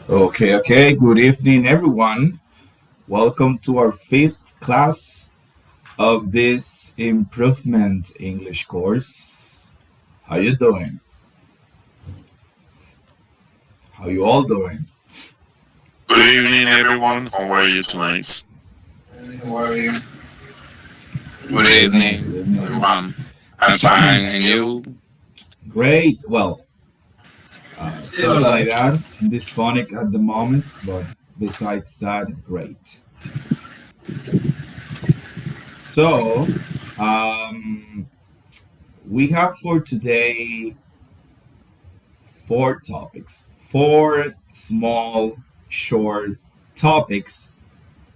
Okay. Good evening, everyone. Welcome to our fifth class of this improvement English course. How you doing? How you all doing? Good evening, everyone. How are you tonight? How are you? Good Good evening. evening, Good evening. everyone. I'm fine, and you? Great. Well, Still something like alive. that. I'm dysphonic at the moment, but besides that, great. So, um, we have for today four topics, four small, short topics,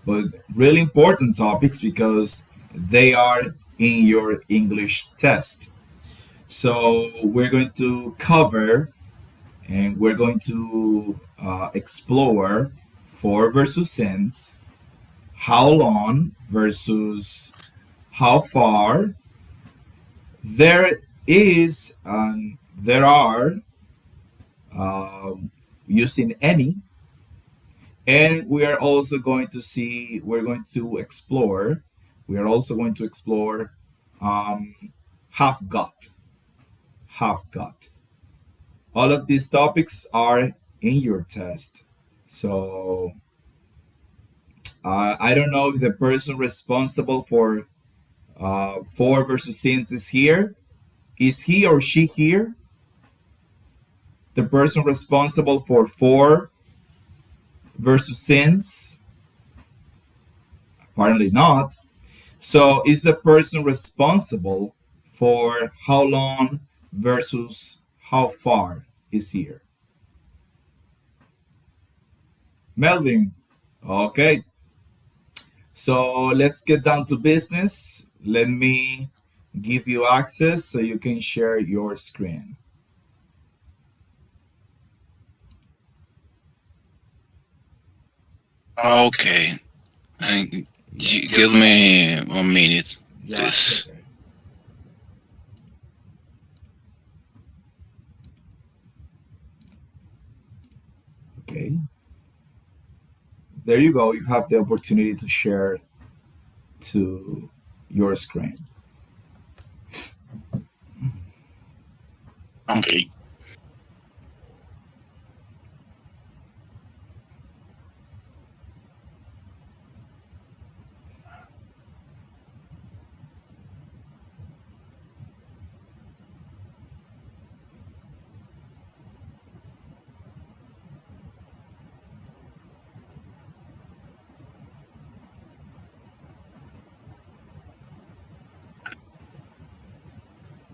but really important topics because they are in your English test. So we're going to cover and we're going to explore for versus since, how long versus how far, there is and there are, using any. And we are also going to see, we're going to explore, we are also going to explore um, half got, half got. All of these topics are in your test. So I don't know if the person responsible for versus since is here. Is he or she here? The person responsible for versus since? Apparently not. So is the person responsible for how long versus how far is here? Melvin. Okay. So let's get down to business. Let me give you access so you can share your screen. Okay. And give me 1 minute, Yeah, it's please. okay. Okay. There you go. You have the opportunity to share to your screen. Okay.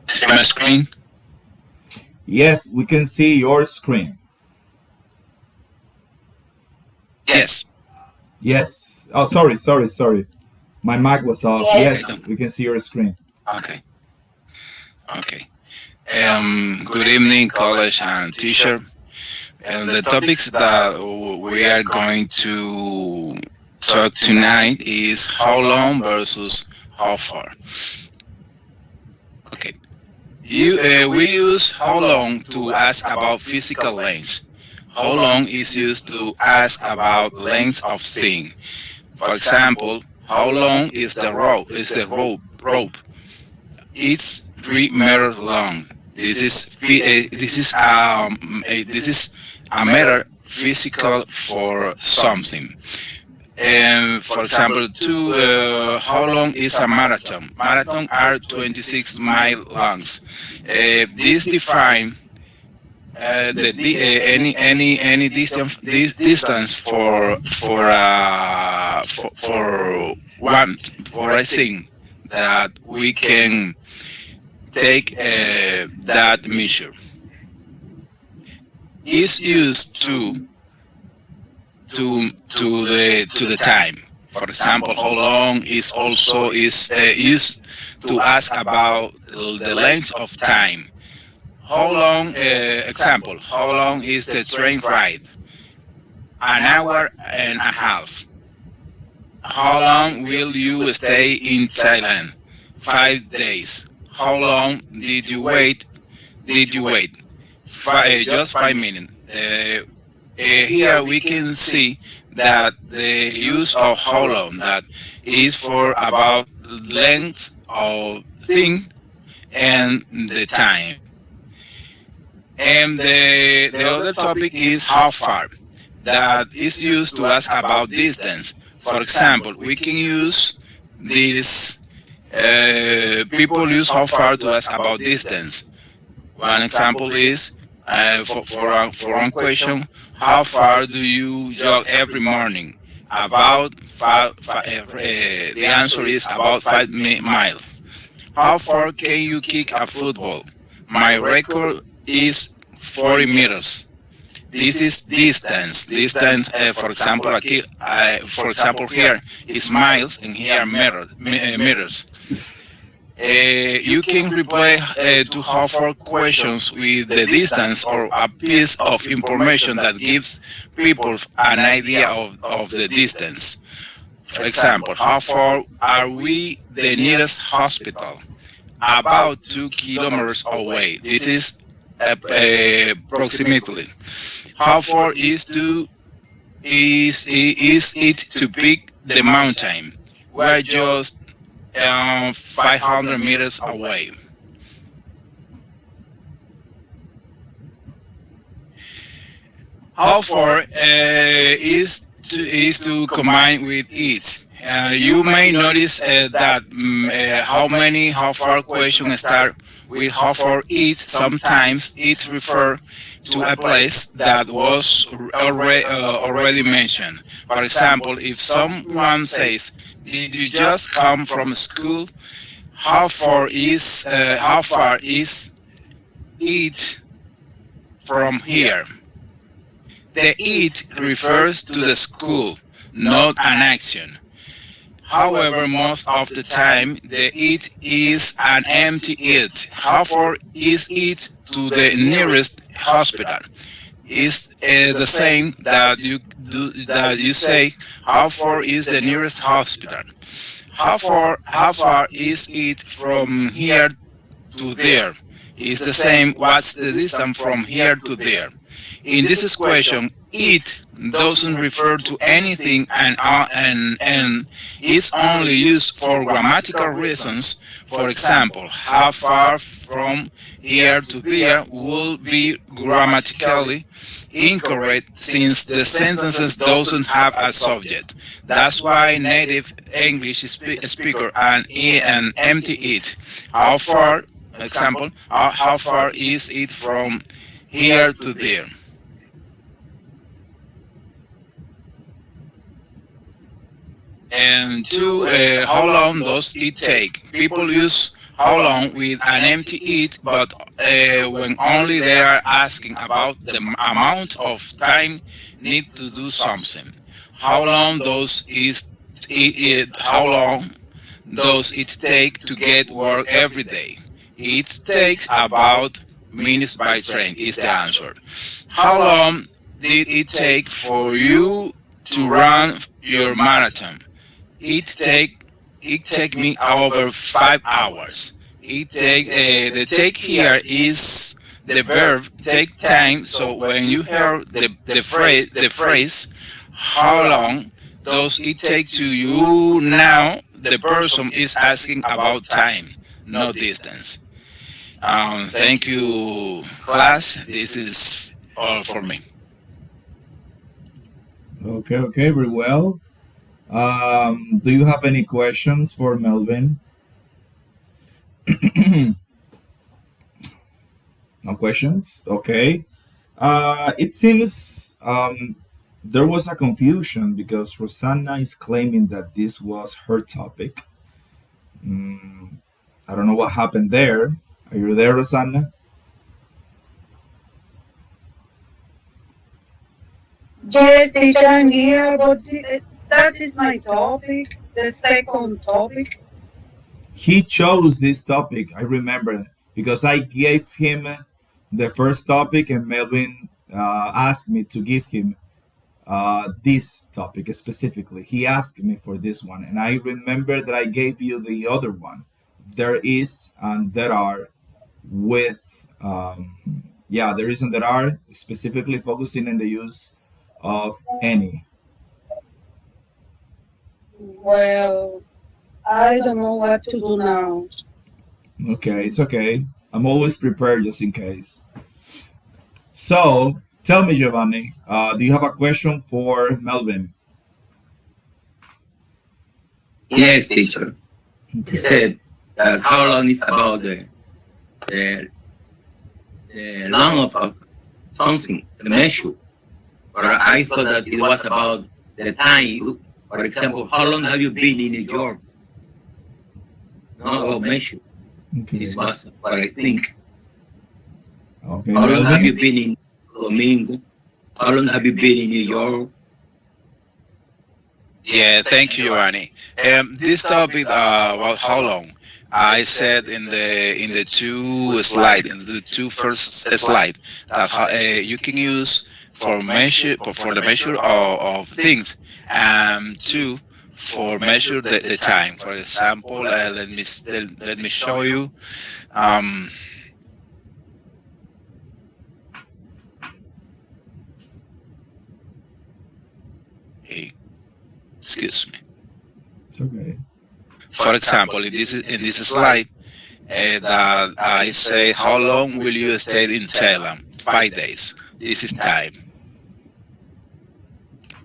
See my screen? Yes, we can see your screen. Yes. Yes. Oh, sorry. My mic was off. Okay. Yes, we can see your screen. Okay. Okay. Good evening, college and teacher. And the topics that we are going to talk tonight is how long versus how far. Okay. We use how long to ask about physical length. How long is used to ask about length of thing. For example, how long is the rope? Rope? It's 3 meters long. This is a meter physical for something. And for example, how long is a marathon? Marathon are 26 mile longs. This define any distance for one for a thing that we can take that measure is used to the time. For example, how long is also is used to ask about the length of time. How long? Example: how long is the train ride? An hour and a half. How long will you stay in Thailand? 5 days. How long did you wait? Did you wait? Just 5 minutes. here we can see that the use of how long that is for about length of thing and the time. And the other topic is how far that is used to ask about distance. For example, we can use this. People use how far to ask about distance. One example is for one question, how far do you jog every morning? About the answer is about 5 miles. How far can you kick a football? My record is 40 meters. This is distance. Distance, for example, here is miles and here meters. You can reply to how far questions with the distance or a piece of information that gives people an idea of the distance. For example, how far are we the nearest hospital? About 2 kilometers away. This is approximately. How far is it to pick the mountain? We're just 500 meters away. How far is to combine with is. You may notice that how far questions start with how far is. Sometimes it's referred to a place that was already mentioned. For example, if someone says, "Did you just come from school? How far is it from here?" The it refers to the school, not an action. However, most of the time, the it is an empty it. How far is it to the nearest hospital? Is the same that you say. How far is the nearest hospital? How far is it from here to there? Is the same. What's the distance from here to there? In this question, it doesn't refer to anything and is only used for grammatical reasons. For example, how far from here to there will be grammatically incorrect since the sentences doesn't have a subject. That's why native English speaker and empty it. How far, example, how far is it from here to there? And two, how long does it take? People use how long with an empty it, but when only they are asking about the amount of time need to do something. How long how long does it take to get work every day? It takes about minutes by train is the answer. How long did it take for you to run your marathon? It take it take me over 5 hours. The take here is the verb take time. So when you hear the phrase how long does it take to you now, the person is asking about time, not distance. Thank you, class. This is all for me. Okay, okay, very well. Do you have any questions for Melvin? No questions? Okay. It seems there was a confusion because Rosanna is claiming that this was her topic. Mm, I don't know what happened there. Are you there, Rosanna? Yes, teacher, I'm here, but that is my topic, the second topic. He chose this topic, I remember, because I gave him the first topic and Melvin asked me to give him this topic specifically. He asked me for this one, and I remember that I gave you the other one. There is and there are with, yeah, there is and there are specifically focusing on the use of any? Well, I don't know what to do now. Okay, it's okay. I'm always prepared just in case. So, tell me, Giovanni, do you have a question for Melvin? Yes, teacher. He Okay. said that how long is about the, the long of something, the measure. Or I thought that it was about the time. For example, how long have you been in New York? Not about measure. This Okay. was what I think. Okay, How long have you Melvin? been in Domingo? How long have you been in New York? Yeah, thank you, Giovanni. This topic about how long, I said in the two slide in the two first slide that you can use for the measure of things, two for measure the time. For example, let me show you. Um, hey, excuse me. It's okay. For example, in this slide, that I say, how long will you stay in Thailand? 5 days. This is time.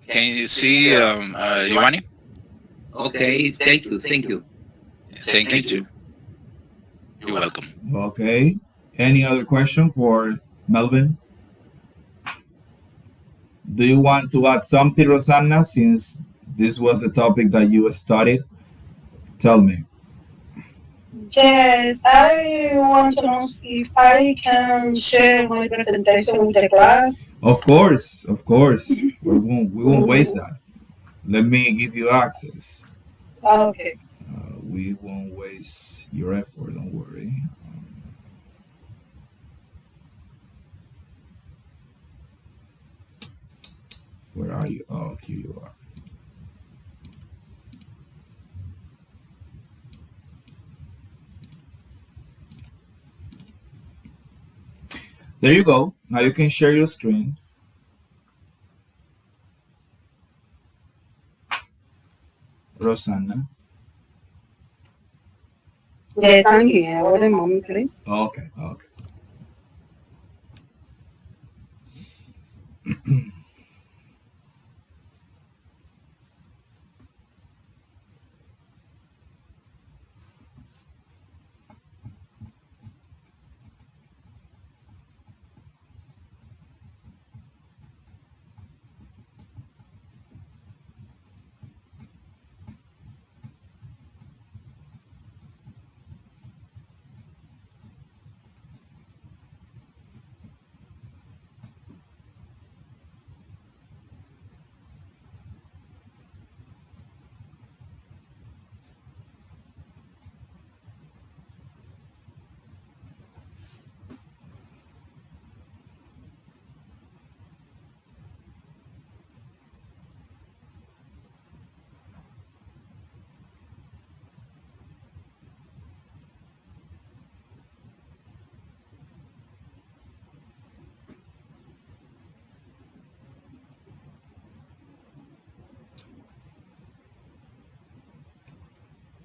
Can you see, Giovanni? Okay, thank you, thank you. Thank you too. You're welcome. Okay. Any other question for Melvin? Do you want to add something, Rosanna, since this was the topic that you studied? Tell me. Yes, I want to know if I can share my presentation with the class. Of course, of course. We won't waste Mm, that. Let me give you access. okay. We won't waste your effort, don't worry. Where are you? Oh, here you are. There you go. Now you can share your screen. Rosanna. Yes, I'm here. Wait a moment, please. Okay, okay.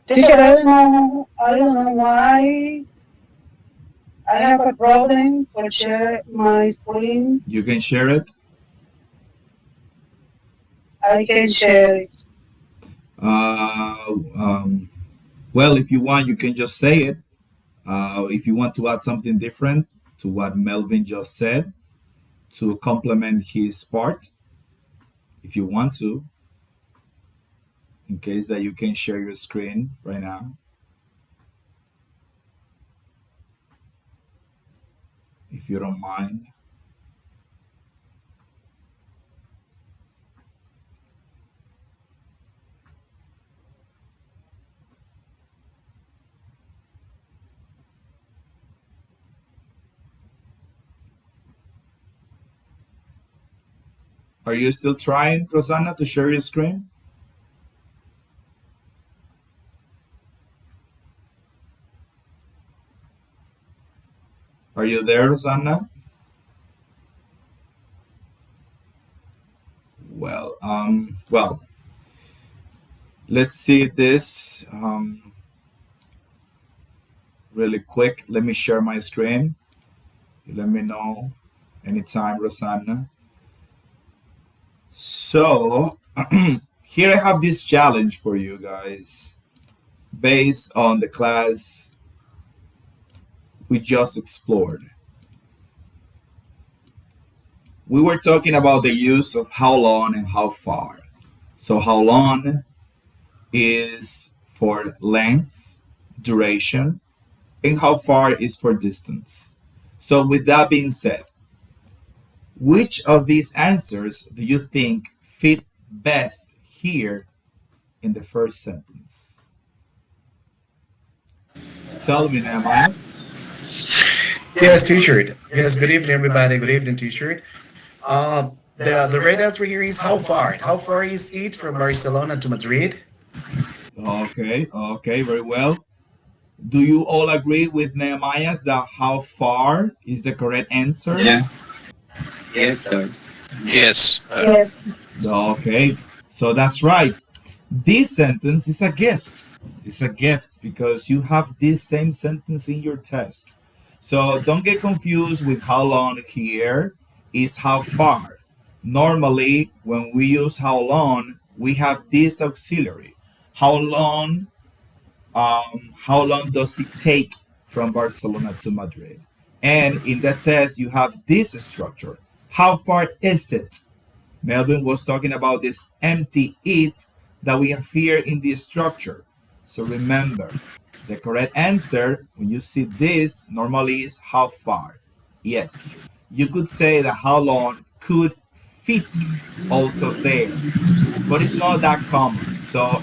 Teacher, I don't know why I have a problem for share my screen. You can share it. I can share it. Uh, well, if you want, you can just say it. If you want to add something different to what Melvin just said to complement his part, if you want to, in case that you can share your screen right now, if you don't mind. Are you still trying, Rosanna, to share your screen? Are you there, Rosanna? Well, let's see this really quick. Let me share my screen. Let me know anytime, Rosanna. So here I have this challenge for you guys based on the class we just explored. We were talking about the use of how long and how far. So how long is for length, duration, and how far is for distance. So with that being said, which of these answers do you think fit best here in the first sentence? Tell me, Nehemiah. Yes, T-shirt. Yes, good evening, everybody. Good evening, T-shirt. The right answer here is how far? How far is it from Barcelona to Madrid? Okay, very well. Do you all agree with Nehemiah that how far is the correct answer? Yeah. Yes, sir. Yes. Yes. Okay, so that's right. This sentence is a gift. It's a gift because you have this same sentence in your test. So don't get confused with how long here is how far. Normally, when we use how long, we have this auxiliary. How long does it take from Barcelona to Madrid? And in that test, you have this structure. How far is it? Melvin was talking about this empty it that we have here in this structure. So remember, the correct answer when you see this normally is how far. Yes, you could say that how long could fit also there, but it's not that common. So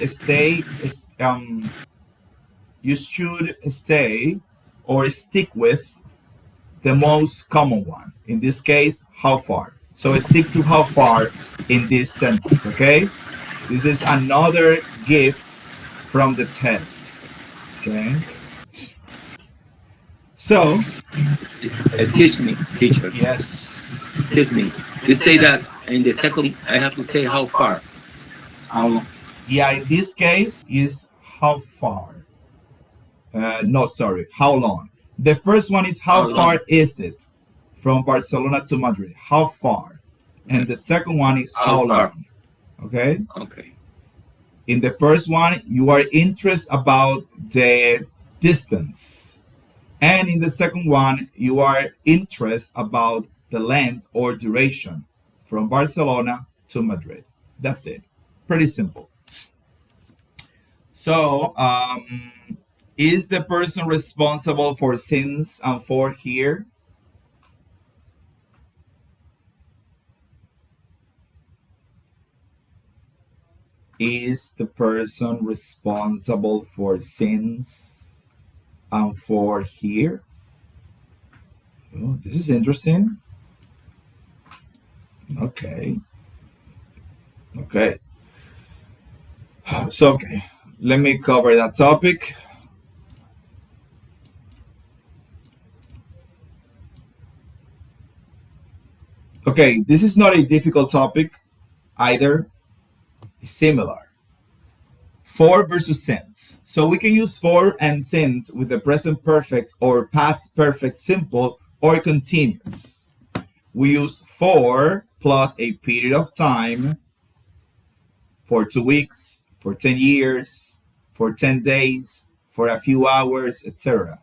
you should stay or stick with the most common one. In this case, how far. So stick to how far in this sentence, okay? This is another gift from the test, okay? So, Excuse me, teacher. yes. Excuse me. You say that in the second, I have to say how far. How long? Yeah, in this case is how far. No, sorry, how long. The first one is how How far long? is it from Barcelona to Madrid? How far? And the second one is how How far? long. Okay? Okay. In the first one, you are interested about the distance. And in the second one, you are interested about the length or duration from Barcelona to Madrid. That's it. Pretty simple. So, is the person responsible for sins and for here? Is the person responsible for sins and for here? Oh, this is interesting. Okay. So, let me cover that topic. Okay, this is not a difficult topic either. It's similar. For versus since. So we can use for and since with the present perfect or past perfect simple or continuous. We use for plus a period of time for 2 weeks, for 10 years, for 10 days, for a few hours, etc.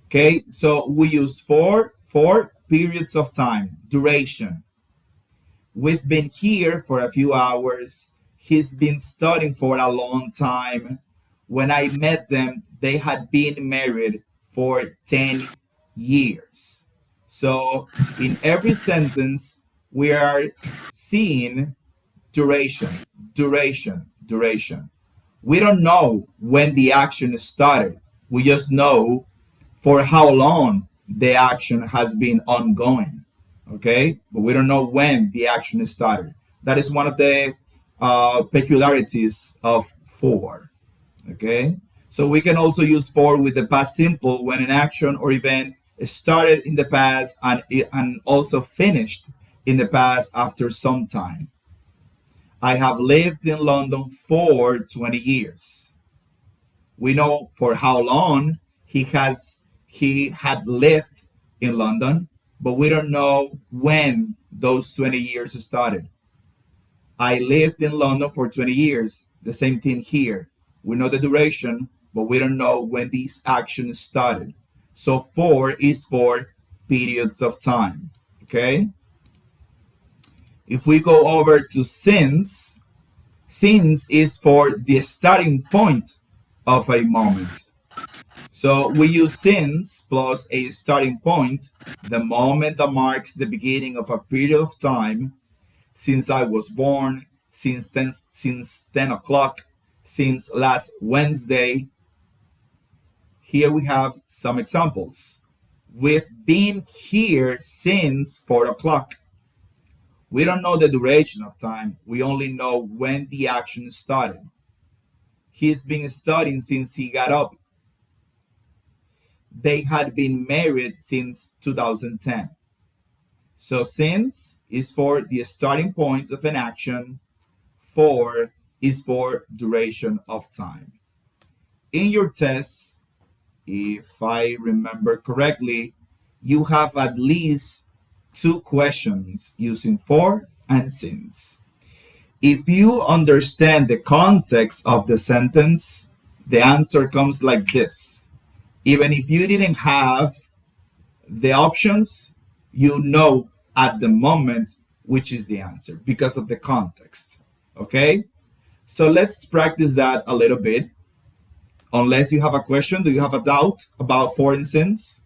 Okay, so we use for periods of time, duration. We've been here for a few hours. He's been studying for a long time. When I met them, they had been married for 10 years. So in every sentence, we are seeing duration. We don't know when the action started. We just know for how long the action has been ongoing. Okay, but we don't know when the action started. That is one of the peculiarities of for. Okay, so we can also use for with the past simple when an action or event started in the past and also finished in the past after some time. I have lived in London for 20 years. We know for how long he had lived in London, but we don't know when those 20 years started. I lived in London for 20 years. The same thing here. We know the duration, but we don't know when these actions started. So for is for periods of time. Okay? If we go over to since is for the starting point of a moment. So we use since plus a starting point, the moment that marks the beginning of a period of time, since I was born, since 10 o'clock, since last Wednesday. Here we have some examples. We've been here since 4 o'clock. We don't know the duration of time. We only know when the action started. He's been studying since he got up. They had been married since 2010. So since is for the starting point of an action, for is for duration of time. In your test, if I remember correctly, you have at least 2 questions using for and since. If you understand the context of the sentence, the answer comes like this. Even if you didn't have the options, you know at the moment which is the answer because of the context. Okay? So let's practice that a little bit. Unless you have a question, do you have a doubt about for and since?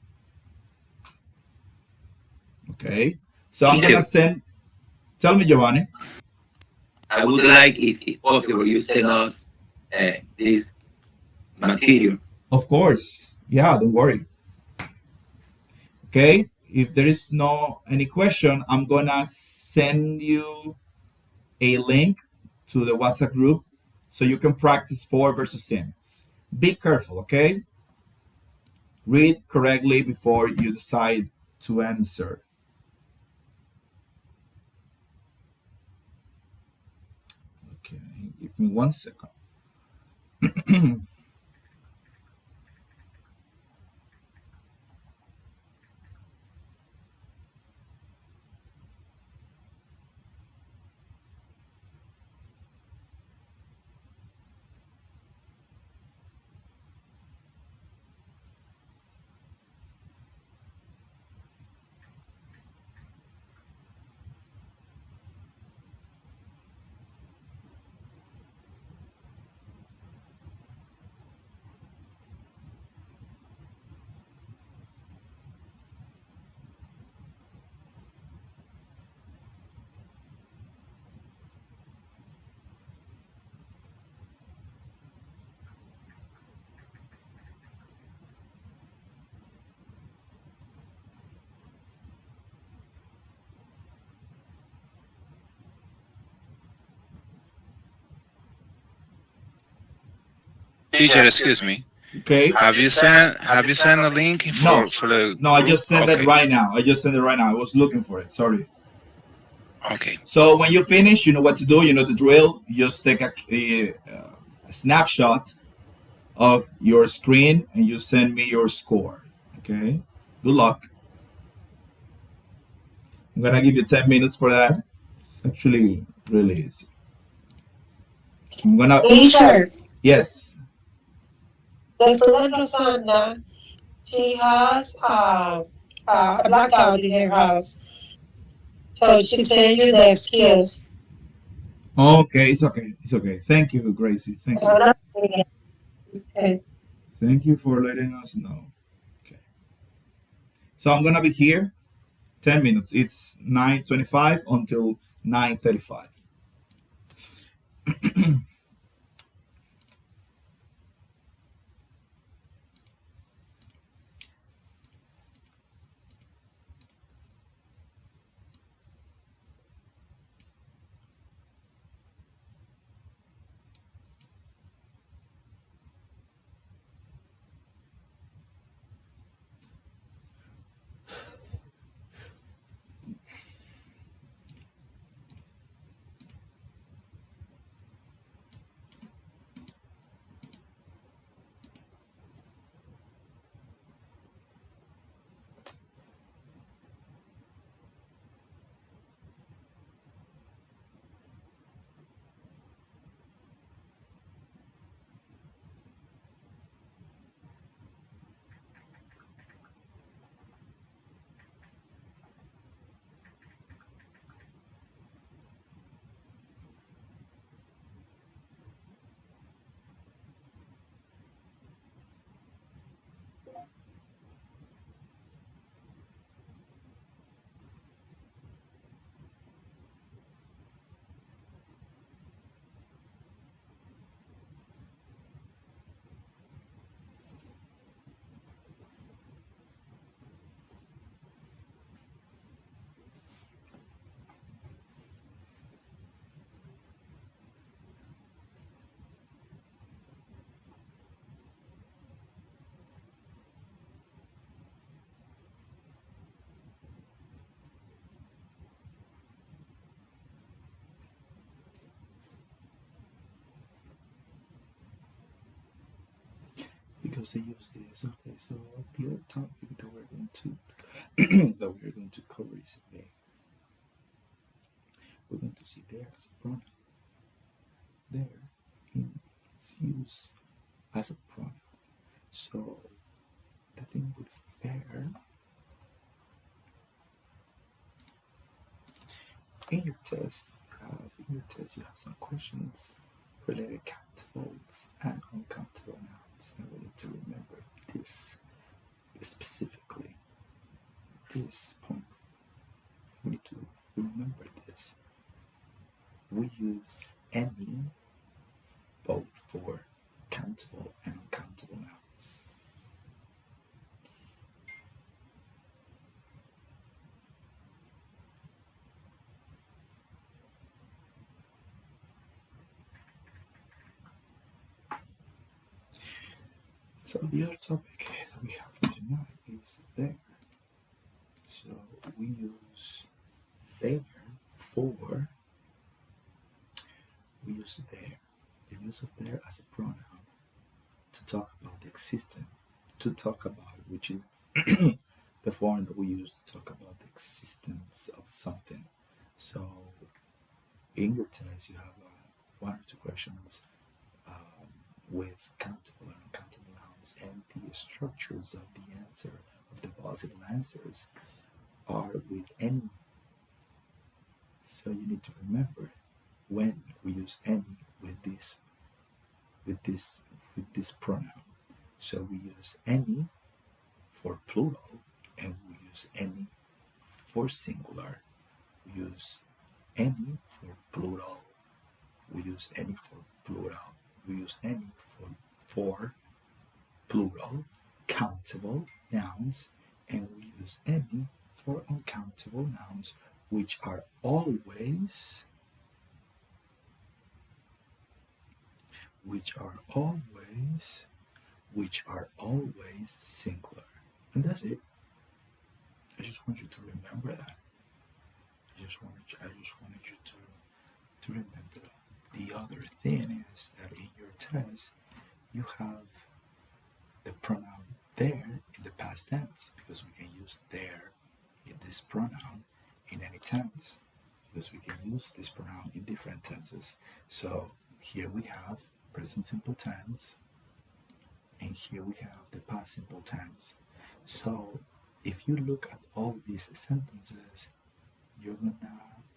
Okay. So I'm gonna send. Tell me, Giovanni. I would like, if possible, you send us this material. Of course. Yeah, don't worry. Okay. If there is no any question, I'm gonna send you a link to the WhatsApp group so you can practice for versus since. Be careful, okay? Read correctly before you decide to answer. Okay, give me 1 second. Teacher, excuse me. Okay. Have you sent a link for the No, I group? just sent it Okay. right now. I was looking for it. Sorry. Okay. So when you finish, you know what to do. You know the drill. You just take a snapshot of your screen and you send me your score. Okay. Good luck. I'm gonna give you 10 minutes for that. It's actually really easy. I'm gonna. Teacher, Yes. the student Rosanna, she has a blackout in her house. So she sent you the skills. Okay. It's okay. It's okay. Thank you, Gracie. Thank you. Okay. Thank you for letting us know. Okay. So I'm gonna be here 10 minutes. It's 9:25 until 9:35. suppose they use this. Okay, so the other topic that we're going to that we're going to cover is there. We're going to see there as a pronoun. There in its use as a pronoun. So the thing with there, in your test you have some questions related countables and uncountable nouns, and we need to remember this specifically. This point, we need to remember this. We use any both for countable and uncountable nouns. So the other topic that we have for tonight is there. So we use there for, we use there, the use of there as a pronoun to talk about the existence, to talk about, which is the form that we use to talk about the existence of something. So in your test, you have one or two questions with countable and uncountable nouns, and the structures of the answer, of the possible answers, are with any. So you need to remember when we use any with this pronoun. So we use any for plural, and we use any for singular. We use any for plural. We use any for plural. We use any for plural, countable nouns, and we use any for uncountable nouns, which are always singular. And that's it. I just want you to remember that. I just wanted you to remember that. The other thing is that in your test you have the pronoun there in the past tense, because we can use there in this pronoun in any tense, because we can use this pronoun in different tenses. So here we have present simple tense, and here we have the past simple tense. So if you look at all these sentences, you're gonna,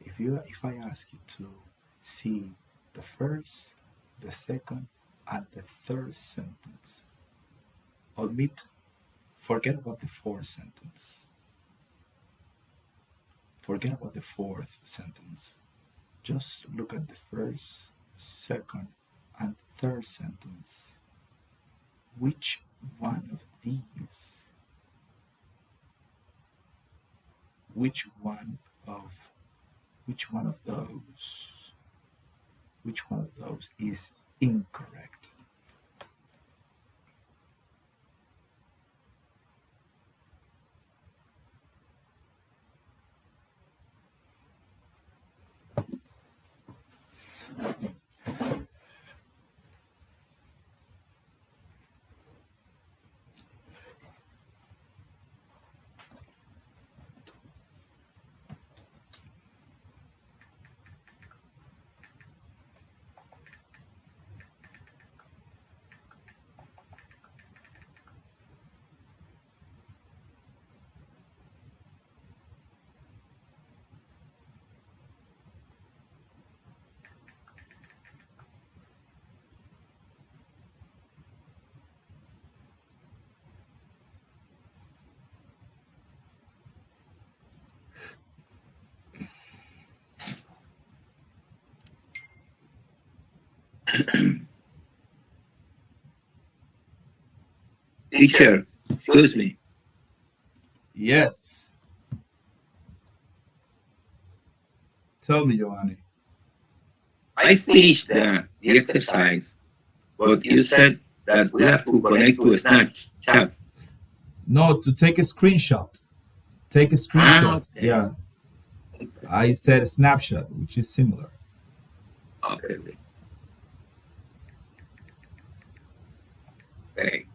if I ask you to see the first, the second, and the third sentence, forget about the fourth sentence. Forget about the fourth sentence. Just look at the first, second, and third sentence. Which one of these, which one of those is incorrect? Teacher, excuse me. Yes. Tell me, Giovanni. I finished the exercise, but you said that we have to connect to Snapchat. No, to take a screenshot. Take a screenshot. Okay. Yeah. I said a snapshot, which is similar. Okay. Okay.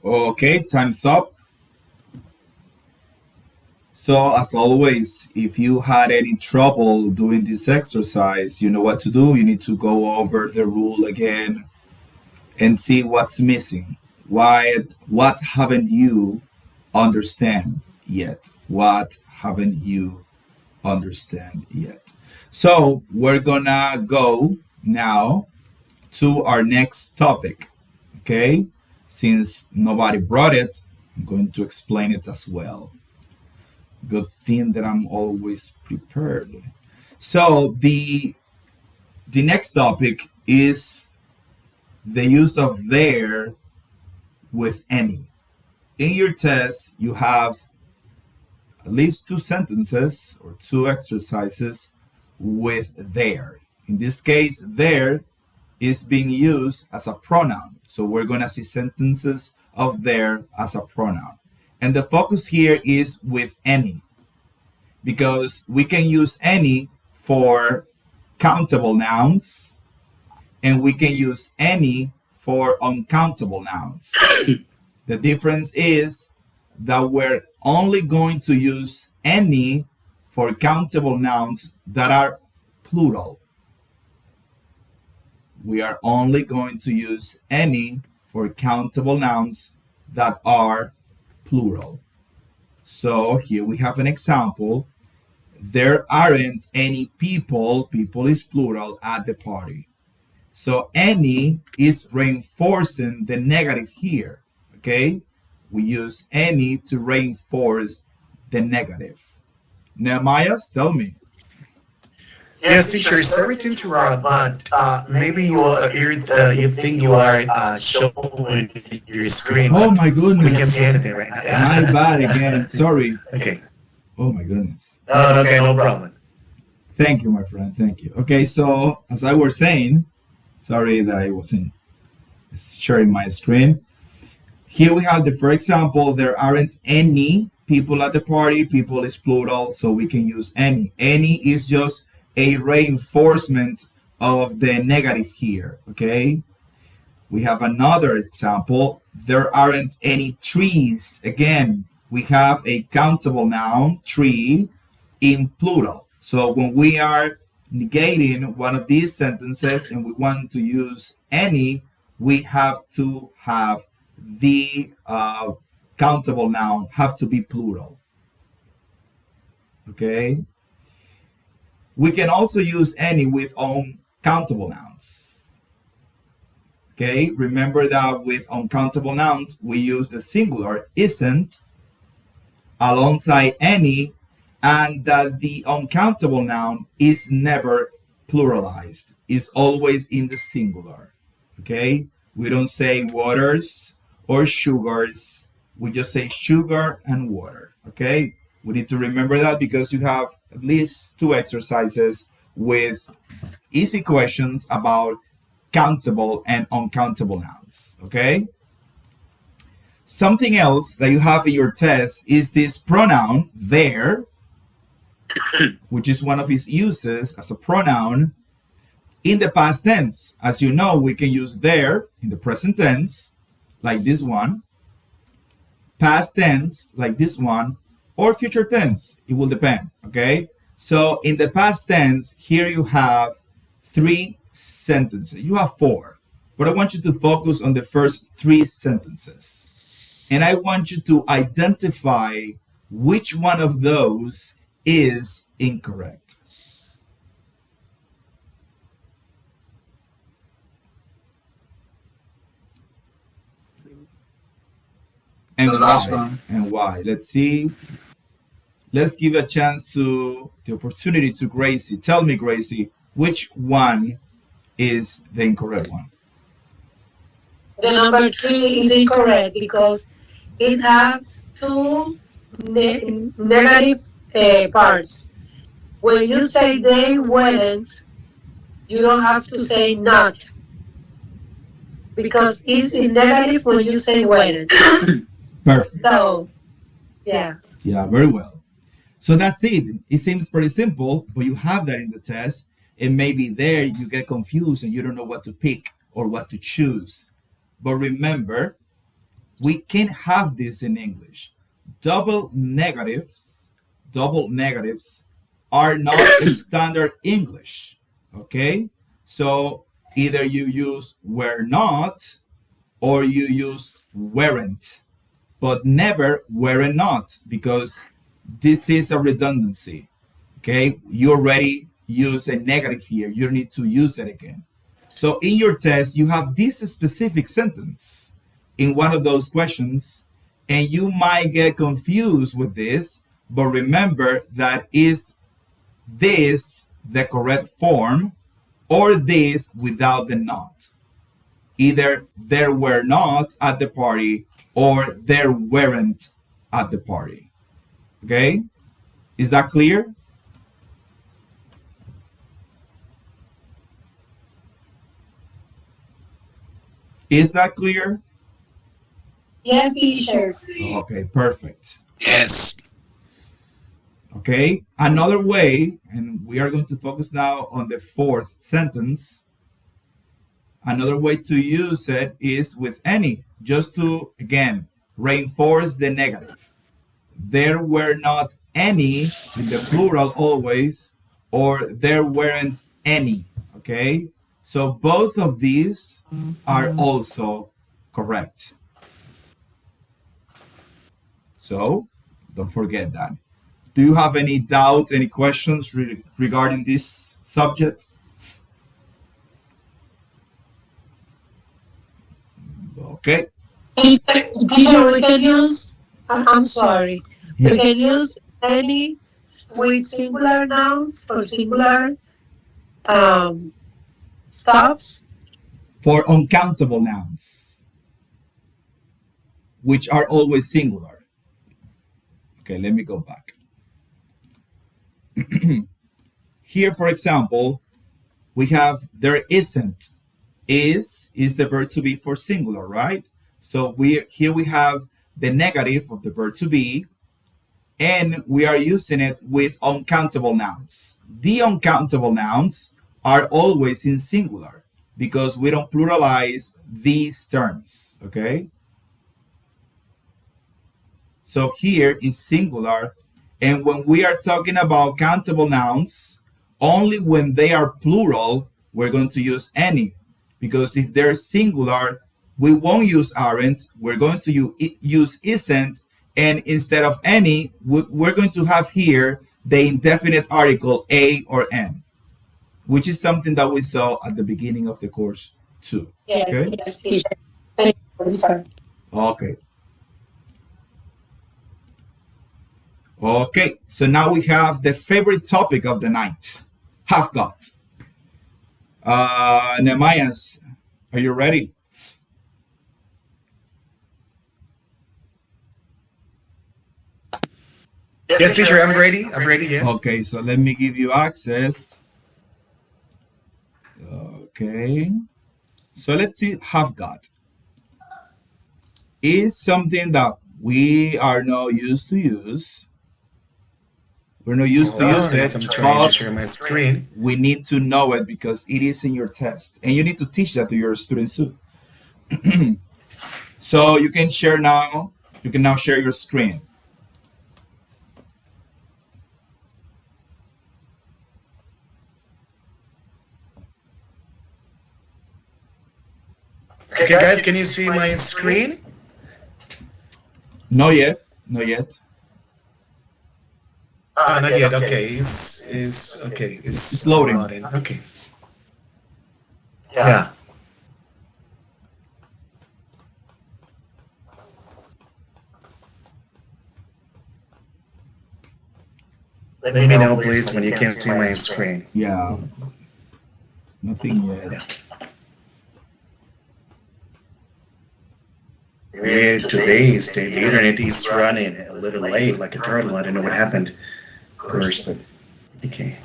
Okay, time's up. So, as always, if you had any trouble doing this exercise, you know what to do. You need to go over the rule again and see what's missing. What haven't you understand yet? What haven't you understand yet? So, we're gonna go now to our next topic. Okay? Since nobody brought it, I'm going to explain it as well. Good thing that I'm always prepared. So the next topic is the use of there with any. In your test, you have at least two sentences or two exercises with there. In this case, there is being used as a pronoun. So we're going to see sentences of there as a pronoun. And the focus here is with any, because we can use any for countable nouns and we can use any for uncountable nouns. The difference is that we're only going to use any for countable nouns that are plural. We are only going to use any for countable nouns that are plural. So here we have an example. There aren't any people is plural, at the party. So any is reinforcing the negative here, okay? We use any to reinforce the negative. Nehemiah, tell me. Yes, teacher. Sorry to interrupt, but maybe you think you are showing your screen, Oh but my we can't goodness. see anything right now. My bad again. Sorry. Okay. Oh my goodness. No, okay, no problem. Thank you, my friend. Thank you. Okay, so as I was saying, sorry that I wasn't sharing my screen. Here we have the first example. There aren't any people at the party. People is plural, so we can use any. Any is just a reinforcement of the negative here, okay? We have another example. There aren't any trees. Again, we have a countable noun, tree, in plural. So when we are negating one of these sentences and we want to use any, we have to have the countable noun have to be plural. Okay? We can also use any with uncountable nouns. Okay? Remember that with uncountable nouns, we use the singular isn't alongside any, and that the uncountable noun is never pluralized. It's always in the singular. Okay? We don't say waters or sugars. We just say sugar and water. Okay? We need to remember that because you have at least two exercises with easy questions about countable and uncountable nouns. Okay? Something else that you have in your test is this pronoun there, which is one of its uses as a pronoun in the past tense. As you know, we can use there in the present tense, like this one, past tense, like this one, or future tense. It will depend, okay? So in the past tense, here you have three sentences. You have four, but I want you to focus on the first three sentences. And I want you to identify which one of those is incorrect. And The last why? one. And why? Let's see. Let's give a chance to the opportunity to Gracie. Tell me, Gracie, which one is the incorrect one? The number 3 is incorrect because it has two negative parts. When you say they wouldn't, you don't have to say not, because it's in negative when you say wouldn't. Perfect. So, yeah. Yeah, very well. So that's it. It seems pretty simple, but you have that in the test, and maybe there you get confused and you don't know what to pick or what to choose. But remember, we can have this in English. Double negatives, double negatives are not standard English. Okay? So either you use were not or you use weren't, but never were not, because this is a redundancy. Okay? You already use a negative here. You don't need to use it again. So in your test, you have this specific sentence in one of those questions, and you might get confused with this, but remember that is this the correct form or this without the not. Either there were not at the party or there weren't at the party. Okay? Is that clear? Is that clear? Yes, teacher. Okay, perfect. Yes. Okay, another way, and we are going to focus now on the fourth sentence. Another way to use it is with any, just to, again, reinforce the negative. There were not any in the plural always, or there weren't any. Okay, so both of these are also correct. So don't forget that. Do you have any doubt, any questions regarding this subject? Okay. Teacher, we can use, I'm sorry, we Yeah. can use any with singular nouns or singular um, stuffs. For uncountable nouns, which are always singular. Okay, let me go back. Here, for example, we have there isn't. Is the verb to be for singular, right? So we have the negative of the verb to be, and we are using it with uncountable nouns. The uncountable nouns are always in singular because we don't pluralize these terms, okay? So here is singular, and when we are talking about countable nouns, only when they are plural, we're going to use any. Because if they're singular, we won't use aren't, we're going to use isn't, and instead of any, we're going to have here the indefinite article a or n, which is something that we saw at the beginning of the course too. Yes, Okay? yes, teacher. Thank you, sir. Okay. Okay, so now we have the favorite topic of the night, have got. Nehemiahs, are you ready? Yes, teacher, I'm ready. I'm ready, yes. Okay, so let me give you access. Okay, so let's see, have got. Is something that we are not used to use. We're not used to use it, I'm trying to but share my screen. we need to know it because it is in your test. And you need to teach that to your students too. So you can share now. You can now share your screen. Okay, guys, can you see my screen? Not yet. Not yet. Not yet. Okay, it's okay. It's loading. Okay. Yeah. Let me know, please, when you can see my screen. Yeah. Nothing yet. Yeah, today's the internet is running a little late, like a turtle. I don't know what happened, of course, but okay.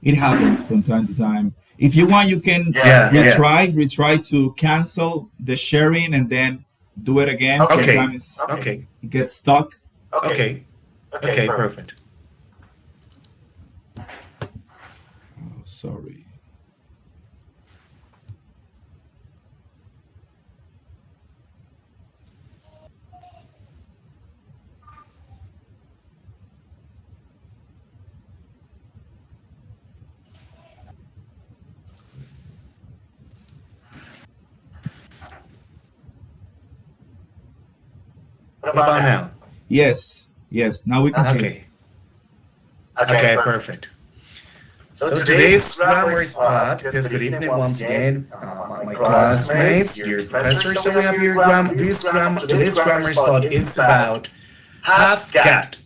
It happens from time to time. If you want, you can Yeah, retry to cancel the sharing and then do it again. Okay. Sometimes Okay. it gets stuck. Okay. Okay. Perfect. Oh, sorry. about now? Yes, yes. Now we can see. Okay. Okay, perfect. So today's grammar spot is good evening once again, my classmates, your professors. So we have here today's grammar spot is about have got.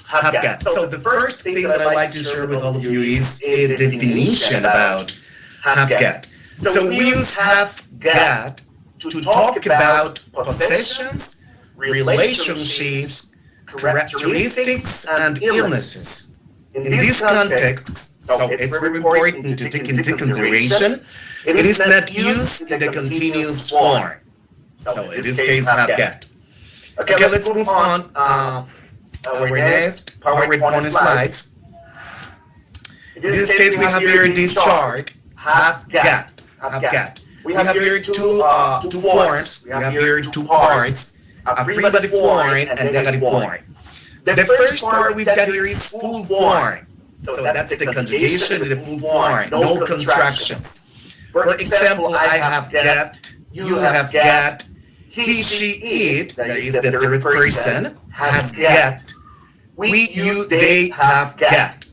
Have got. So the first thing that I'd like to share with all of you is a definition about have got. So we use have got to talk about possessions, relationships, characteristics, and illnesses. In this context, so it's very important to take into consideration, it is not used in the continuous form. So in this case, have got. Okay, let's move on. Our next PowerPoint slides. In this case, we have here this chart, have got. Have got. We have here two forms. We have here two parts, affirmative form and negative form. The first part we've got here is full form. So that's the conjugation in the full form, no contractions. For example, I have got, you have got, he, she, it, that is the third person, has got, we, you, they have got.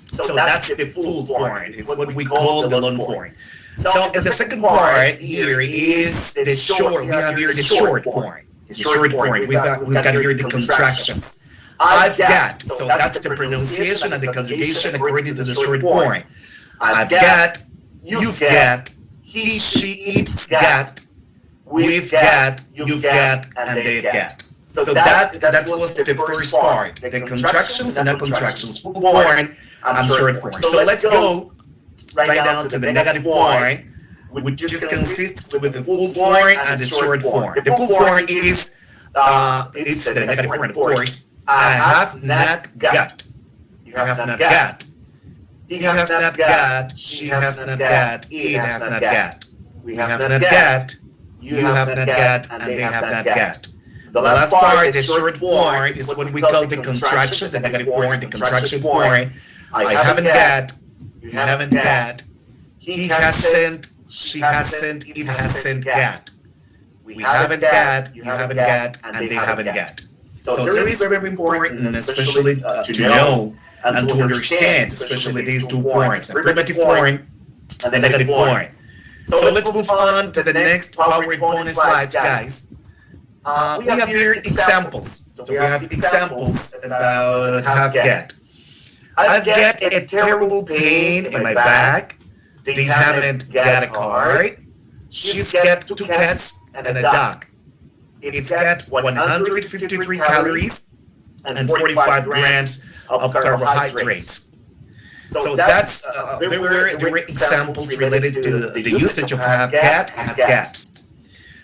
So that's the full form. It's what we call the long form. So the second part here is the short. We have here the short form. The short form. We've got here the contractions. I've got. So that's the pronunciation and the conjugation according to the short form. I've got. You've got. He, she, it's got. We've got. You've got, and they've got. So that was the first part. The contractions and the contractions. Full form and short form. So let's go right down to the negative form, which just consists with the full form and the short form. The full form is it's the negative form, of course. I have not got. You have not got. He has not got. She has not got. It has not got. We have not got. You have not got, and they have not got. The last part, the short form, is what we call the contraction, the negative form, the contraction form. I haven't got. You haven't got. He hasn't. She hasn't. It hasn't got. We haven't got. You haven't got, and they haven't got. So there is very important, especially to know and to understand, especially these two forms, the affirmative form and the negative form. So let's move on to the next PowerPoint slides, guys. We have here examples. So we have examples about have got. I've got a terrible pain in my back. They haven't got a card. She's got two cats and a dog. It's got 153 calories and 45 grams of carbohydrates. So that's there were examples related to the usage of have got, has got.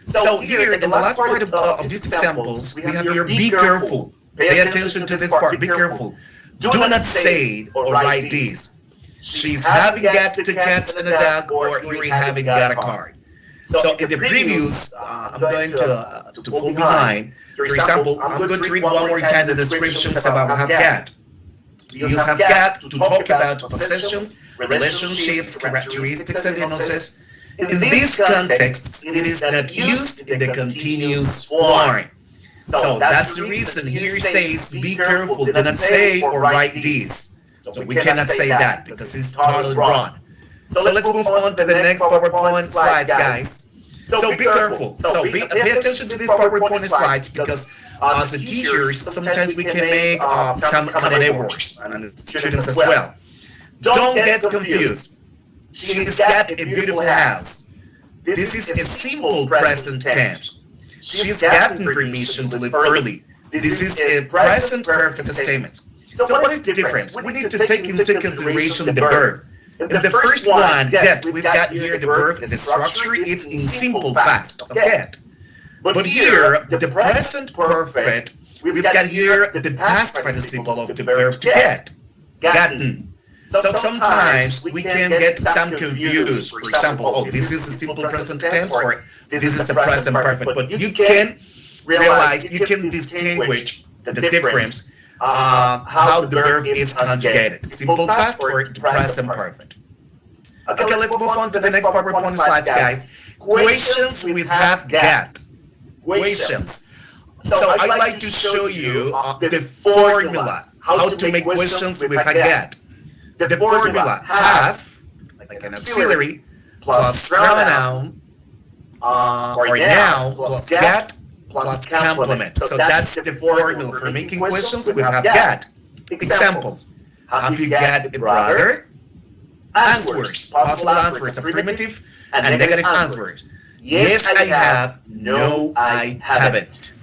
So here in the last part of these examples, we have here be careful. Pay attention to this part. Be careful. Do not say or write this. She's having got two cats and a dog, or you're having got a card. So in the previous, I'm going to pull behind. For example, I'm going to read one more time the descriptions about have got. We use have got to talk about possessions, relationships, characteristics, and illnesses. In this context, it is not used in the continuous form. So that's the reason here it says, be careful, do not say or write this. So we cannot say that because it's totally wrong. So let's move on to the next PowerPoint slides, guys. So be careful. So pay attention to these PowerPoint slides because as a teachers, sometimes we can make some common errors and students as well. Don't get confused. She's got a beautiful house. This is a simple present tense. She's gotten permission to leave early. This is a present perfect statement. So what is the difference? We need to take into consideration the verb. In the first one, get, we've got here the verb, the structure is in simple past of get. But here, the present perfect, we've got here the past participle of the verb to get, gotten. So sometimes we can get some confused. For example, oh, this is a simple present tense or this is a present perfect. But you can realize, you can distinguish the difference how the verb is conjugated. Simple past or the present perfect. Okay, let's move on to the next PowerPoint slides, guys. Questions with have got. Questions. So I'd like to show you the formula, how to make questions with have get. The formula have, like an auxiliary, plus pronoun, or noun, plus get, plus complement. So that's the formula for making questions with have get. Examples. Have you got a brother? Answers. Possible answers, affirmative and negative answers. Yes, I have. No, I haven't.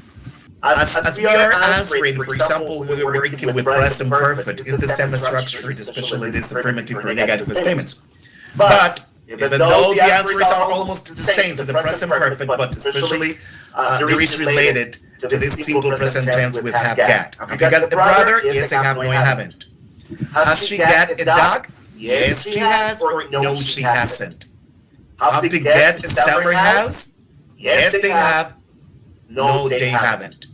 As we are answering, for example, we are working with present perfect, it's the same structure, especially this affirmative or negative statements. But even though the answers are almost the same to the present perfect, but especially there is related to this simple present tense with have got. Have you got a brother? Yes, I have. No, I haven't. Has she got a dog? Yes, she has, or no, she hasn't. Have they got a summer house? Yes, they have. No, they haven't.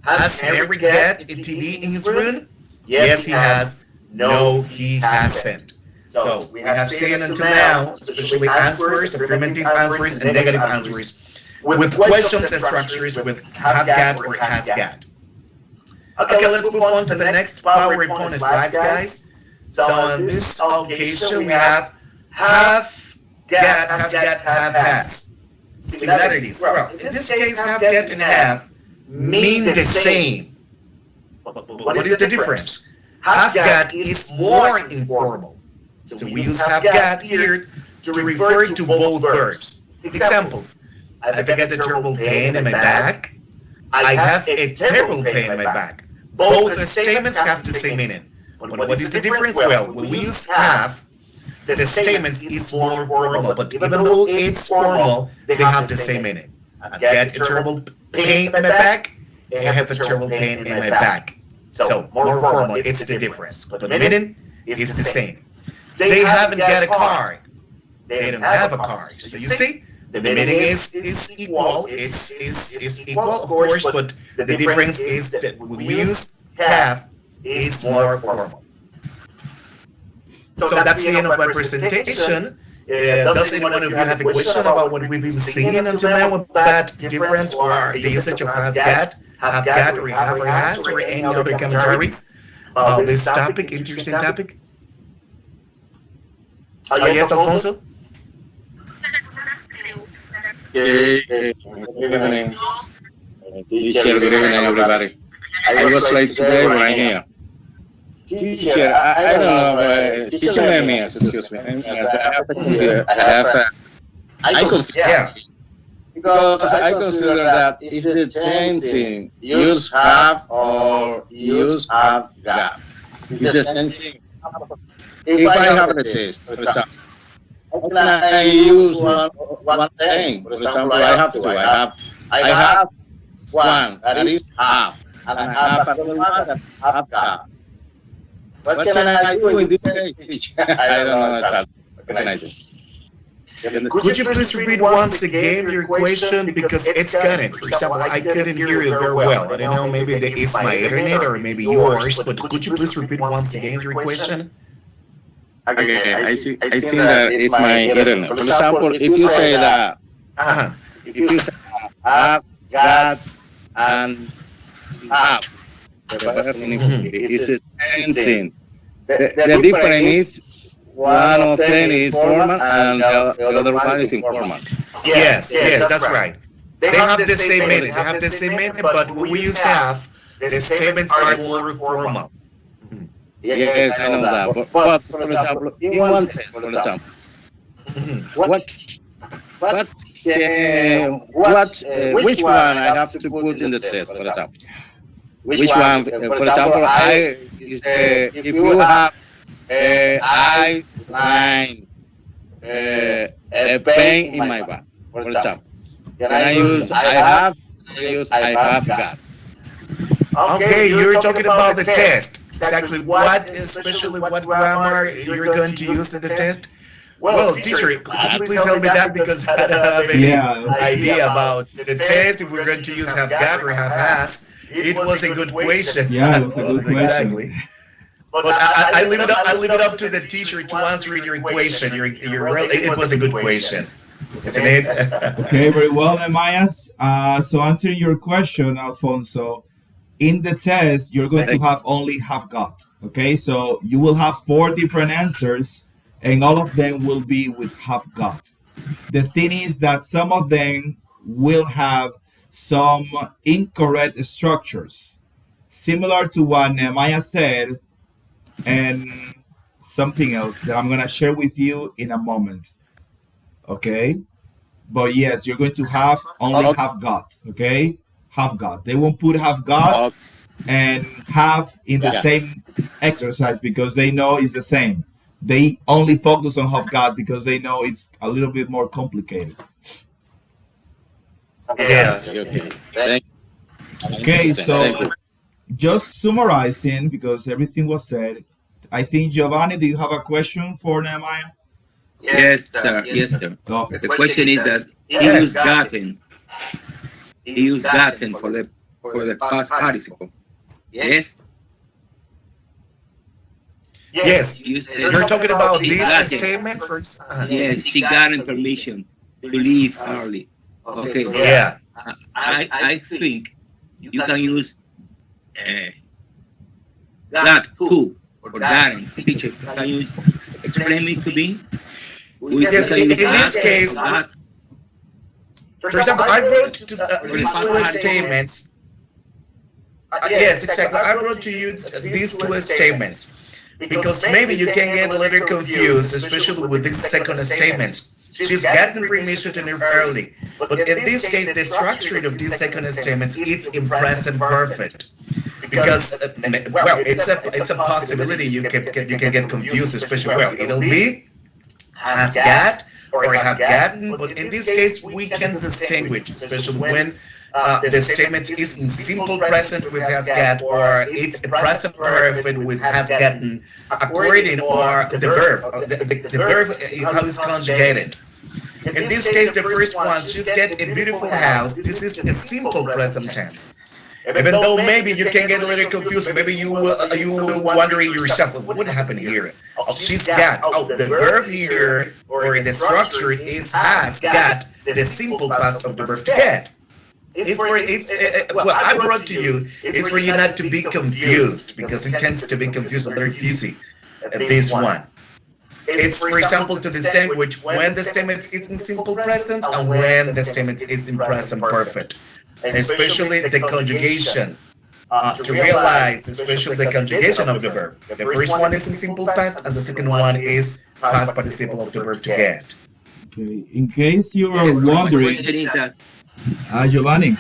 Has Henry got a TV in his room? Yes, he has. No, he hasn't. So we have seen until now, especially answers, affirmative answers, and negative answers, with questions and structures with have got or has got. Okay, let's move on to the next PowerPoint slides, guys. So on this occasion, we have got, has got, have has. Similarities. Well, in this case, have got and have mean the same. But what is the difference? Have got is more informal. So we use have got here to refer to both verbs. Examples. I've got a terrible pain in my back. I have a terrible pain in my back. Both the statements have the same meaning. But what is the difference? Well, when we use have, the statements is more formal, but even though it's formal, they have the same meaning. I've got a terrible pain in my back. I have a terrible pain in my back. So more formal, it's the difference. But the meaning is the same. They haven't got a car. They don't have a car. So you see, the meaning is equal. Is equal, of course, but the difference is that when we use have, is more formal. So that's the end of my presentation. Does anyone of you have a question about what we've been seeing until now about the difference or the usage of has got, or have or has, or any other commentaries about this topic, interesting topic? Yes, Alfonso? Good evening. Teacher, good evening, everybody. I was late today, but I'm here. Teacher, I don't know, teacher Emias, excuse me. I confuse. Yeah. Because I consider that it's the same thing. Use have or use have got. It's the same thing. If I have a test, for example, I use one thing. For example, I have one that is half, and I have another one that have got. What can I do in this case? I don't know. What can I do? Could you please repeat once again your question, because it's cutting. For example, I couldn't hear you very well. I don't know, maybe it's my internet or maybe yours, but could you please repeat once again your question? Okay, I think that it's my internet. For example, if you say that, if you say have, got, and have, it's the same thing. The difference is one of them is formal and the other one is informal. Yes, that's right. They have the same meaning, but when we use have, the statements are more formal. Yes, I know that. But for example, in one test, for example, which one I have to put in the test, for example? Which one, for example, if you have I find a pain in my back, for example, can I use I have got. Okay, you're talking about the test. Exactly what, especially what grammar you're going to use in the test? Well, teacher, could you please help me that, because I don't have any idea about the test, if we're going to use have got or have has. It was a good question. Yeah, it was a good question. Exactly. But I leave it up to the teacher to answer your question. It was a good question. isn't it? Okay, very well, Nehemiah. So answering your question, Alfonso, in the test, you're going to have only have got. Okay, so you will have 4 different answers, and all of them will be with have got. The thing is that some of them will have some incorrect structures, similar to what Nehemiah said, and something else that I'm going to share with you in a moment. Okay? But yes, you're going to have only have got. Okay? Have got. They won't put have got and have in the same exercise because they know it's the same. They only focus on have got because they know it's a little bit more complicated. Yeah. Okay, so just summarizing because everything was said. I think Giovanni, do you have a question for Nehemiah? Yes, sir. Yes, sir. Okay. The question is that he used gotten. He used gotten for the past participle. Yes. Yes. You're talking about these gotten. statements first? Yes, she gotten permission to leave early. Okay. Yeah. I think you can use got to or gotten. Teacher, can you explain it to me? Yes, in this case, got. for example, I wrote to these 2 statements. Yes, exactly. I wrote to you these 2 statements because maybe you can get a little confused, especially with these second statements. She's gotten permission to leave early, but in this case, the structure of these second statements is in present perfect. Because well, it's a possibility you can get confused, especially it'll be has got or have gotten, but in this case we can distinguish, especially when the statement is in simple present with has got, or it's present perfect with has gotten, according or the verb, the verb how it's conjugated. In this case, the first one, she's get a beautiful house. This is a simple present tense. Even though maybe you can get a little confused, maybe you will wondering yourself, what happened here? She's got, the verb here, or the structure is has got, the simple past of the verb to get. Well, I brought to you, it's for you not to be confused, because it tends to be confused very easy, this one. It's, for example, to distinguish when the statement is in simple present and when the statement is in present perfect. Especially the conjugation, to realize, especially the conjugation of the verb. The first one is in simple past, and the second one is past participle of the verb to get. Okay. In case you are wondering, Giovanni.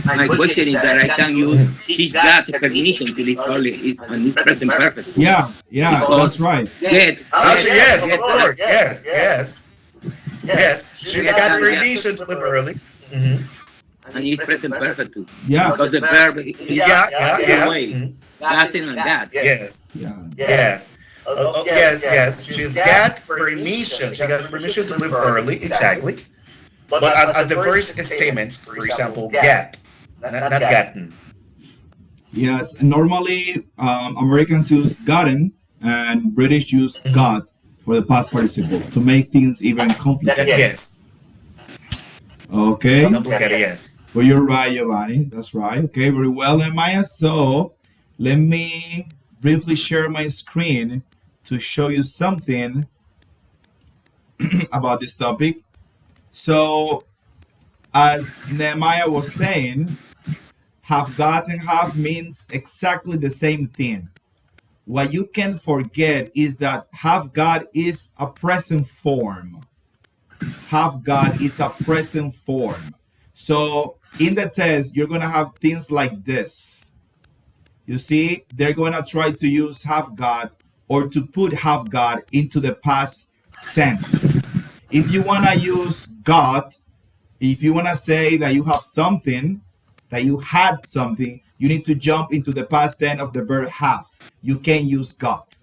My question is that I can use she's got permission to leave early and it's present perfect. Yeah, that's right. Get. Yes, of course. Yes. She's got permission to leave early. And it's present perfect too. Yeah. Because the verb is Yeah. way. Gotten and got. Yes. Yeah. Yes. Yes. She's got permission. She got permission to leave early, exactly. But as the first statement, for example, get, not gotten. Yes, normally Americans use gotten and British use got for the past participle to make things even complicated. Yes. Okay. Complicated, yes. Well, you're right, Giovanni. That's right. Okay, very well, Nehemiah. So let me briefly share my screen to show you something about this topic. So, as Nehemiah was saying, have got and have means exactly the same thing. What you can forget is that have got is a present form. Have got is a present form. So, in the test, you're going to have things like this. You see, they're going to try to use have got or to put have got into the past tense. If you want to use got, if you want to say that you have something, that you had something, you need to jump into the past tense of the verb have. You can't use got.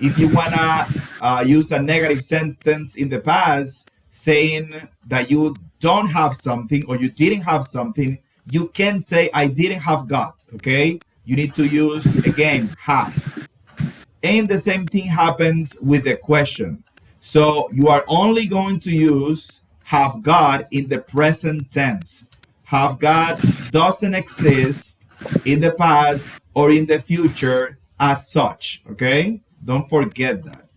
If you want to use a negative sentence in the past, saying that you don't have something or you didn't have something, you can say I didn't have got, okay? You need to use, again, have. And the same thing happens with the question. So you are only going to use have got in the present tense. Have got doesn't exist in the past or in the future as such, okay? Don't forget that.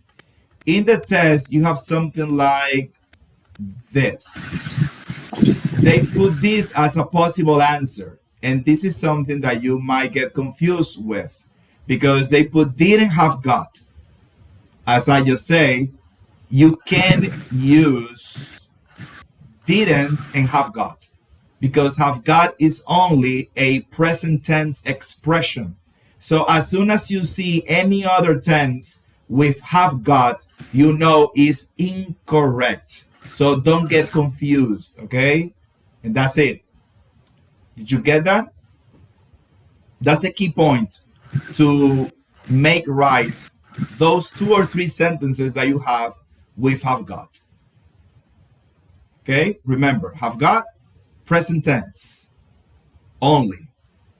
In the test, you have something like this. They put this as a possible answer, and this is something that you might get confused with because they put didn't have got. As I just say, you can use didn't and have got because have got is only a present tense expression. So as soon as you see any other tense with have got, you know is incorrect. So don't get confused, okay? And that's it. Did you get that? That's the key point to make right those 2 or 3 sentences that you have with have got. Okay? Remember, have got, present tense only.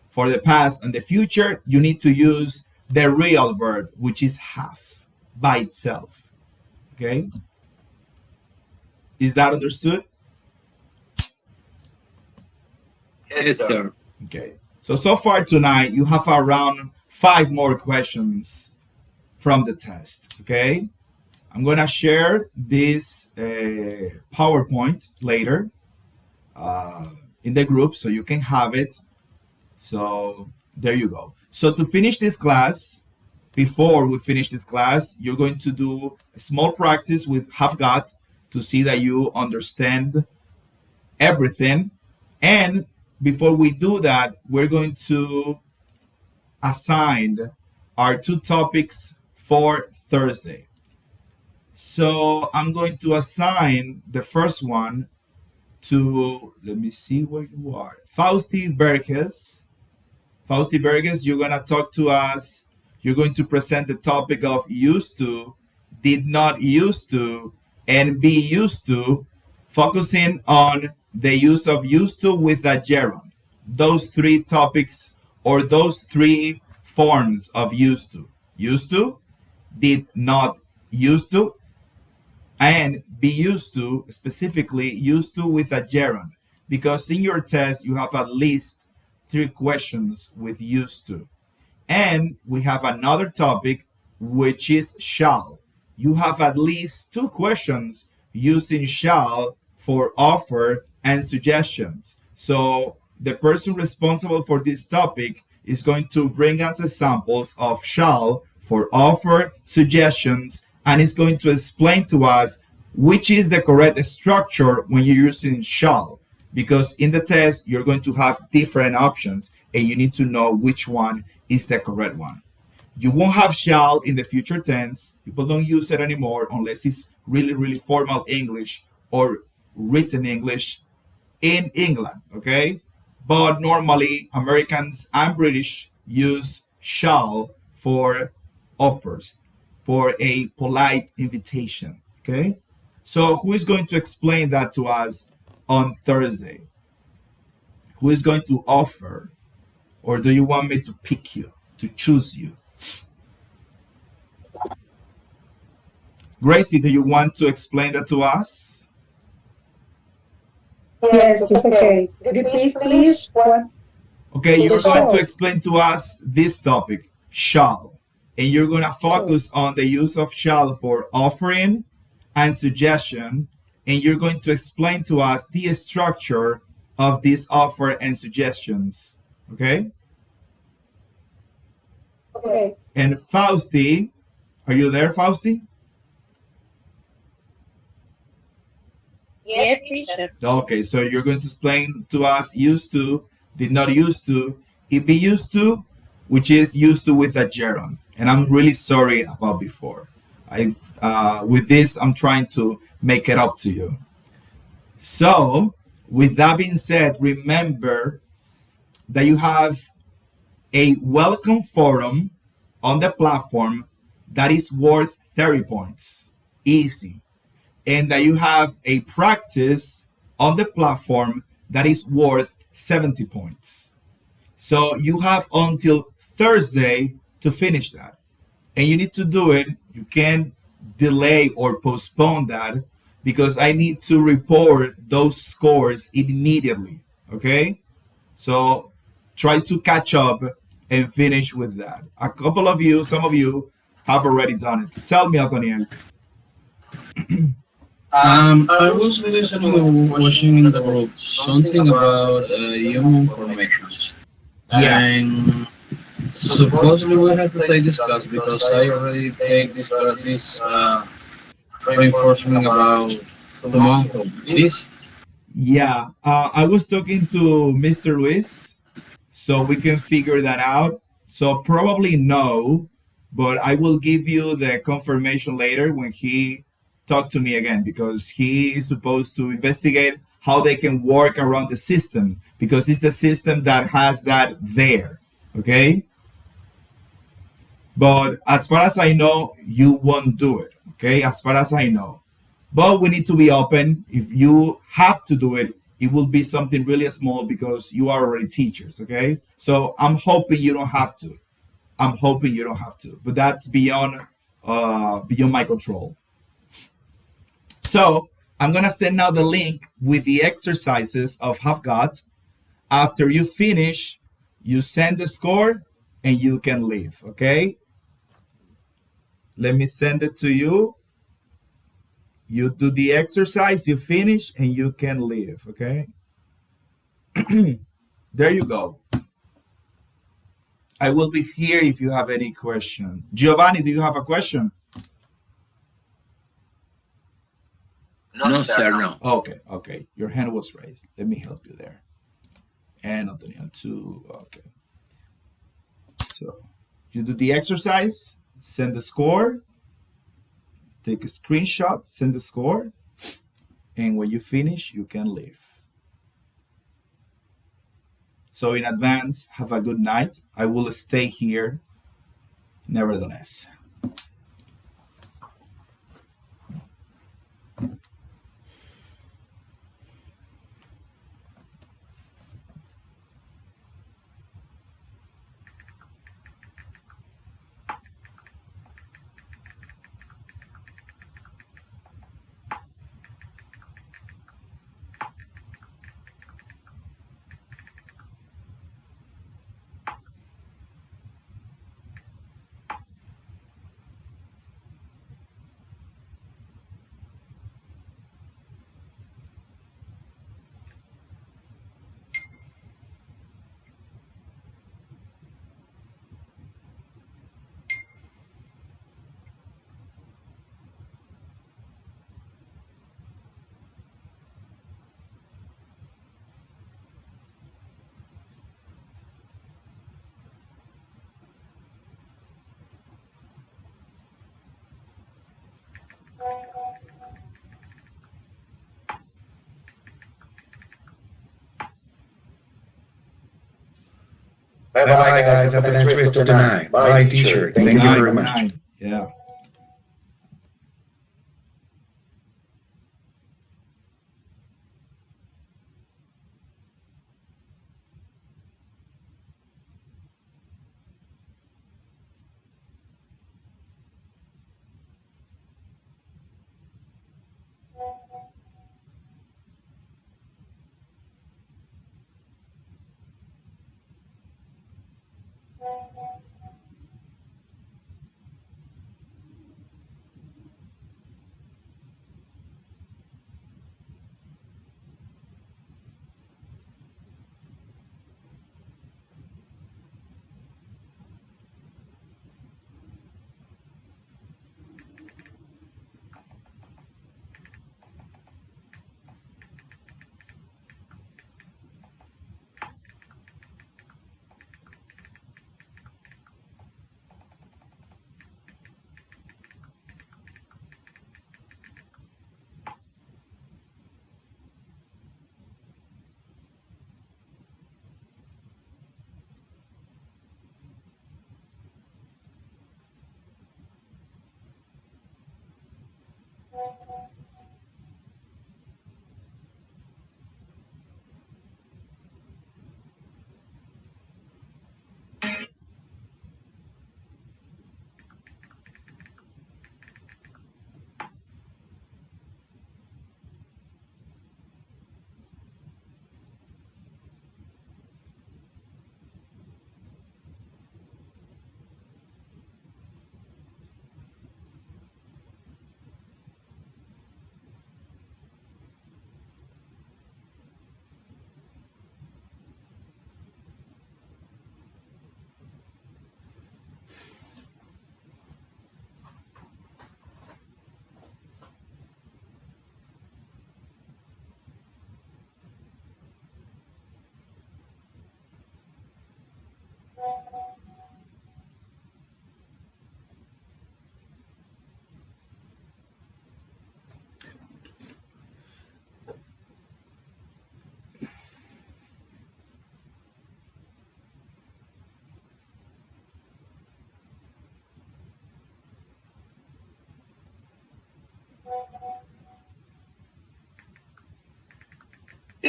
For the past and the future, you need to use the real verb, which is have by itself. Okay? Is that understood? Yes, sir. Okay. So far tonight, you have around 5 more questions from the test. Okay? I'm going to share this PowerPoint later in the group so you can have it. So there you go. So to finish this class, before we finish this class, you're going to do a small practice with have got to see that you understand everything. And before we do that, we're going to assign our 2 topics for Thursday. So I'm going to assign the first one to, let me see where you are, Fausti Berges. Fausti Berges, you're going to talk to us. You're going to present the topic of used to, did not used to, and be used to, focusing on the use of used to with a gerund. Those 3 topics or those 3 forms of used to. Used to, did not used to, and be used to, specifically used to with a gerund. Because in your test, you have at least 3 questions with used to. And we have another topic, which is shall. You have at least 2 questions using shall for offer and suggestions. So the person responsible for this topic is going to bring us examples of shall for offer, suggestions, and is going to explain to us which is the correct structure when you're using shall. Because in the test, you're going to have different options and you need to know which one is the correct one. You won't have shall in the future tense. People don't use it anymore unless it's really, really formal English or written English in England, okay? But normally, Americans and British use shall for offers, for a polite invitation, okay? So who is going to explain that to us on Thursday? Who is going to offer? Or do you want me to pick you, to choose you? Gracie, do you want to explain that to us? Yes, it's okay. Repeat, please. What? Okay, you're going to explain to us this topic, shall. And you're going to focus on the use of shall for offering and suggestion. And you're going to explain to us the structure of this offer and suggestions. Okay? Okay. And Fausti, are you there, Fausti? Yes, teacher. Okay, so you're going to explain to us used to, did not used to, it be used to, which is used to with a gerund. And I'm really sorry about before. With this, I'm trying to make it up to you. So, with that being said, remember that you have a welcome forum on the platform that is worth 30 points. Easy. And that you have a practice on the platform that is worth 70 points. So you have until Thursday to finish that. And you need to do it. You can delay or postpone that because I need to report those scores immediately. Okay? So try to catch up and finish with that. A couple of you, some of you have already done it. Tell me, Anthony. I was listening or watching in the group something about human formations. Yeah, And supposedly we had to take this class because I already take this reinforcement about 2 months of this. yeah. I was talking to Mr. Luis, so we can figure that out. So probably no, but I will give you the confirmation later when he talk to me again because he is supposed to investigate how they can work around the system because it's the system that has that there. Okay, but as far as I know, you won't do it. Okay, as far as I know. But we need to be open. If you have to do it, it will be something really small because you are already teachers. Okay, so I'm hoping you don't have to. I'm hoping you don't have to. But that's beyond my control. So I'm gonna send now the link with the exercises of Have Got. After you finish, you send the score and you can leave. Okay, let me send it to you. You do the exercise, you finish, and you can leave. Okay, there you go. I will be here if you have any question. Giovanni, do you have a question? No, sir, no. Okay, okay. Your hand was raised. Let me help you there. And Antonio too. Okay. So you do the exercise, send the score, take a screenshot, send the score, and when you finish, you can leave. So in advance, have a good night. I will stay here nevertheless. Bye bye, guys. Have a nice rest of the night. Bye, teacher. Good Thank you night, very good much. night. Yeah.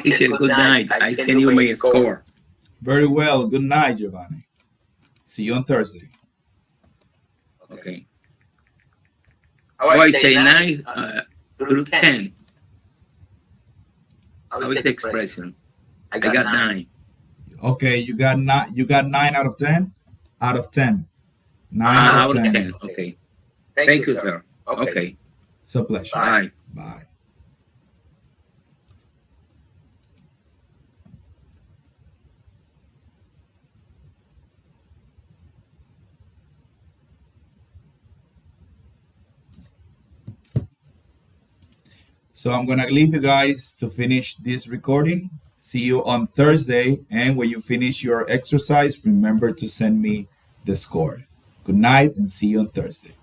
teacher, good night. I send you my score. Very well. Good night, Giovanni. See you on Thursday. Okay. How I say 9 through 10? How is the expression? I got 9. Okay, you got 9 out of 10? Out of 10. 9 out of 10. Okay. Thank you, sir. Okay. It's a pleasure. Bye. Bye. So I'm gonna leave you guys to finish this recording. See you on Thursday, and when you finish your exercise, remember to send me the score. Good night and see you on Thursday.